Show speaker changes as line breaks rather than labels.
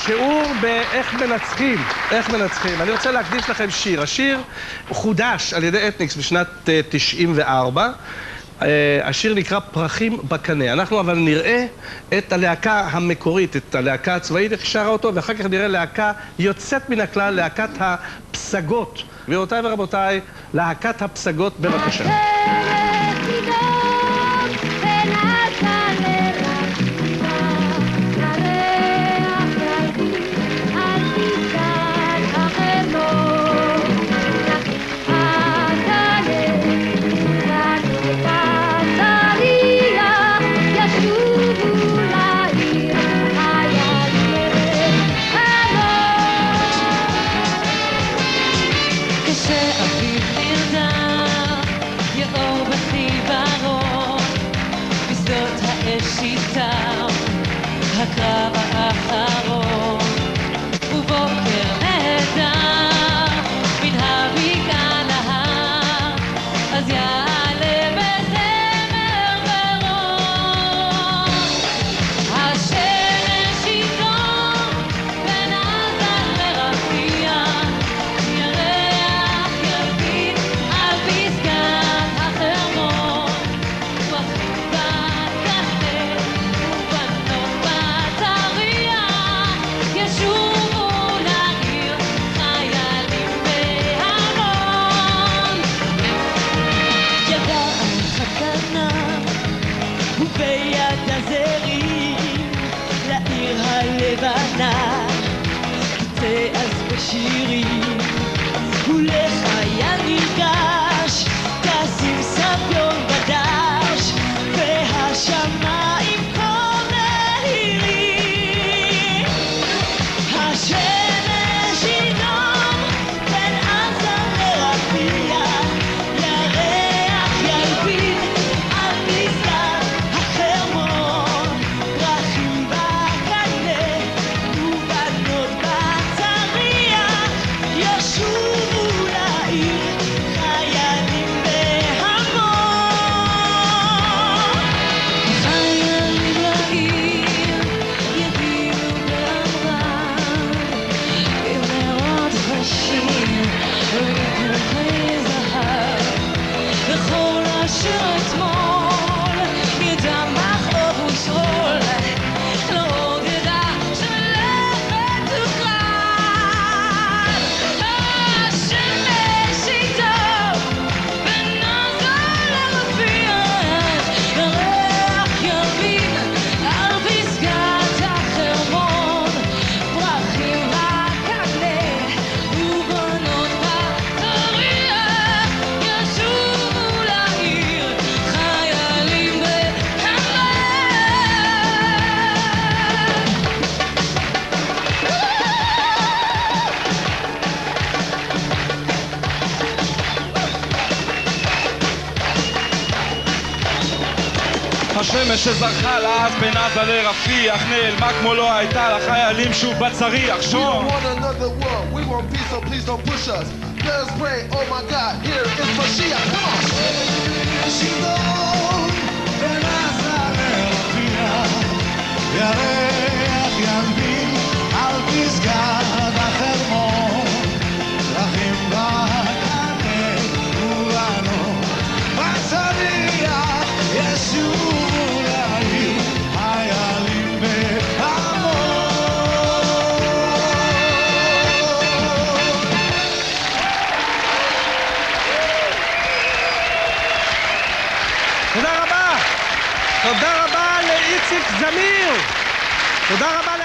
שיעור באיך מנצחים, איך מנצחים. אני רוצה להקדיש לכם שיר. השיר חודש על ידי אתניקס בשנת 94. השיר נקרא פרחים בקנה. אנחנו אבל נראה את הלהקה המקורית, את הלהקה הצבאית, איך שרה אותו, ואחר כך נראה להקה יוצאת מן הכלל, להקת הפסגות. גבירותיי ורבותיי, להקת הפסגות, בבקשה.
הקרב האחרון ובוקר נהדר מן הבקעה להר אז יעלה בזמר ורון השמש יתרום בין עזה לרפיח ירח יביט על פסגת החרמון פרחים בקנה ובנות ישובו לעיר חיילים בהמון ידה החכנה וביד הזרים לעיר הלבנה תצא אז בשירים ולחייל נרגש תשים סביון בדש והשמיים
השמש שזרחה לה אז בין עזה לרפיח נעלמה כמו לא הייתה לחיילים שוב בצריח שום
We don't want another war, we want peace, so please don't push us. Let us pray, oh my God, here is Mashiach, come on!
שלום בין עזה לרפיח ירח ילבין על פסגת החרמון פרחים בקנה ובנות בצריח ישובו לעיר חיילים בהמון.
תודה רבה. תודה רבה לאיציק זמיר. תודה רבה